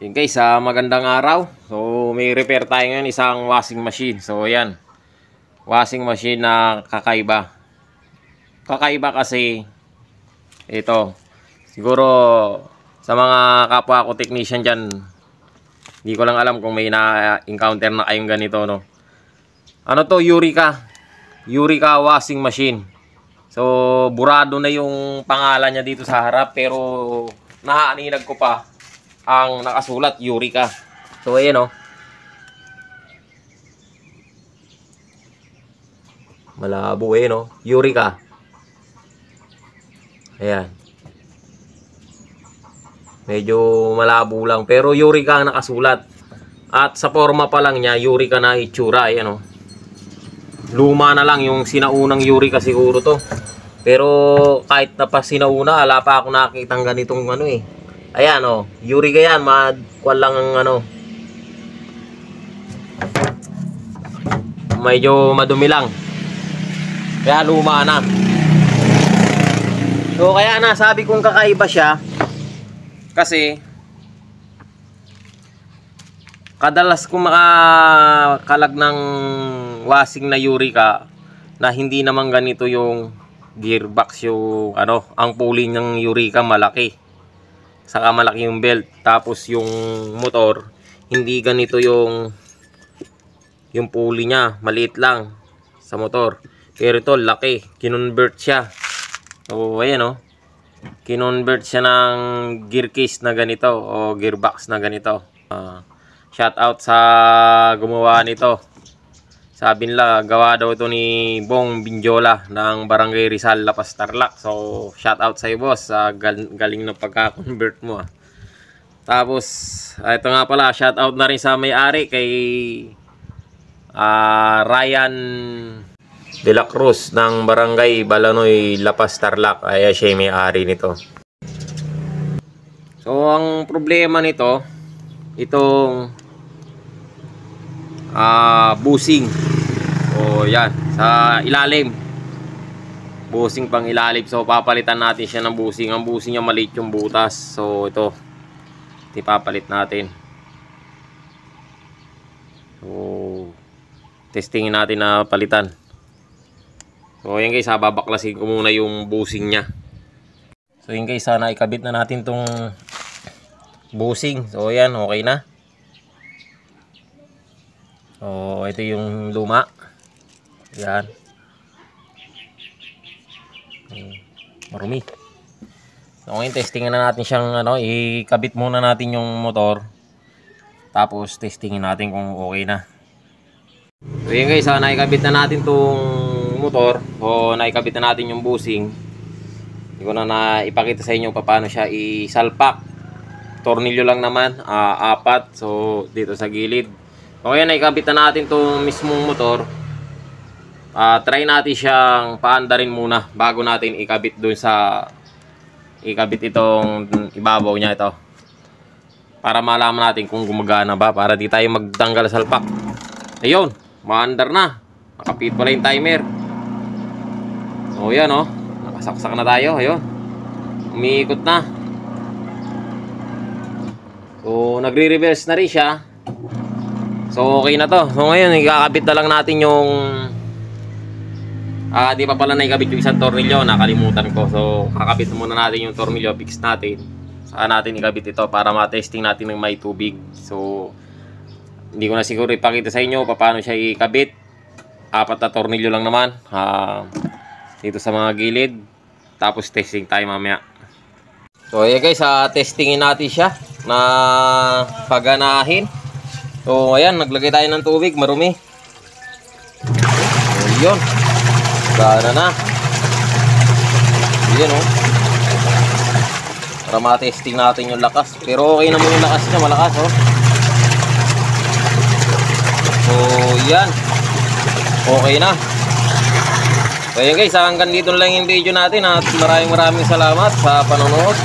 Yun guys, magandang araw. So may repair tayo ngayon, isang washing machine. So ayan, washing machine na kakaiba. Kakaiba kasi ito, siguro sa mga kapwa ko technician dyan, hindi ko lang alam kung may na-encounter na kayong ganito, no? Ano to? Eureka washing machine. So burado na yung pangalan niya dito sa harap, pero naaninag ko pa ang nakasulat Eureka. So ayan o, malabo no, Eureka. Ayan, medyo malabo lang, pero Eureka ang nakasulat. At sa forma pa lang niya, Eureka na itsura. Ayan o, luma na lang yung sinaunang Eureka siguro to. Pero kahit na pa sinauna, ala pa ako nakitang ganitong ano eh. Ayan o, Eureka yan, kuwan lang ang ano, medyo madumi lang, kaya luma na. So kaya nasabi kong kakaiba siya, kasi kadalas kong makakalag ng washing na Eureka na hindi naman ganito yung gearbox, yung ano, ang pulley ng Eureka malaki, saka malaki yung belt, tapos yung motor hindi ganito yung pulley niya, maliit lang sa motor, pero ito laki, kinonvert siya. So ayan o, kinonvert siya ng gear case na ganito o gearbox na ganito. Shout out sa gumawa nito. Sabi nila gawa daw ito ni Bong Binjola ng Barangay Rizal, Lapas, Tarlac. So shout out sa iyo boss, galing ng pagka-convert mo Tapos ito nga pala, shout out na rin sa may-ari, kay Ryan De La Cruz ng Barangay Balanoy, Lapas, Tarlac. Ay siya may-ari nito. So ang problema nito, itong busing. O yan, sa ilalim, busing pang ilalim. So papalitan natin siya ng busing. Ang busing niya maliit yung butas. So ito ipapalit natin. So testingin natin na palitan. So yan guys, babaklasin ko muna yung busing niya. So yan guys, sana ikabit na natin tong busing. So yan, okay na. So ito yung luma. Yan, marumi. So ngayon testingin na natin siyang ano, ikabit muna natin yung motor, tapos testingin natin kung okay na. So yun guys, naikabit na natin tong motor, o naikabit na natin yung busing. Hindi ko na ipakita sa inyo paano siya isalpak. Tornilyo lang naman, 4. So dito sa gilid. So ngayon naikabit na natin tong mismong motor. Try natin siyang paandarin muna bago natin ikabit dun sa itong ibabaw niya ito, para malaman natin kung gumagana ba, para di tayo magtanggal salpak. Ayun, maandar na, nakapit pala yung timer. So yan o, nakasaksak na tayo. Ayun, umiikot na. So nagre-reverse na rin siya. So okay na to. So ngayon ikakabit na lang natin yung di pa pala naikabit yung isang tornilyo, nakalimutan ko. So kakabit muna natin yung tornilyo, fix natin, saka natin ikabit ito para ma-testing natin ng may tubig. So hindi ko na siguro ipakita sa inyo paano siya ikabit. 4 na tornilyo lang naman dito sa mga gilid. Tapos testing tayo mamaya. So ayan guys, testingin natin siya na paganahin. So ayan, naglagay tayo ng tubig, marumi. So yun, gana na. Yan o, para ma-testing natin yung lakas. Pero okay naman yung lakas niya, malakas o. So yan, okay na. So yan guys, hanggang dito lang yung video natin. At maraming salamat sa panonood.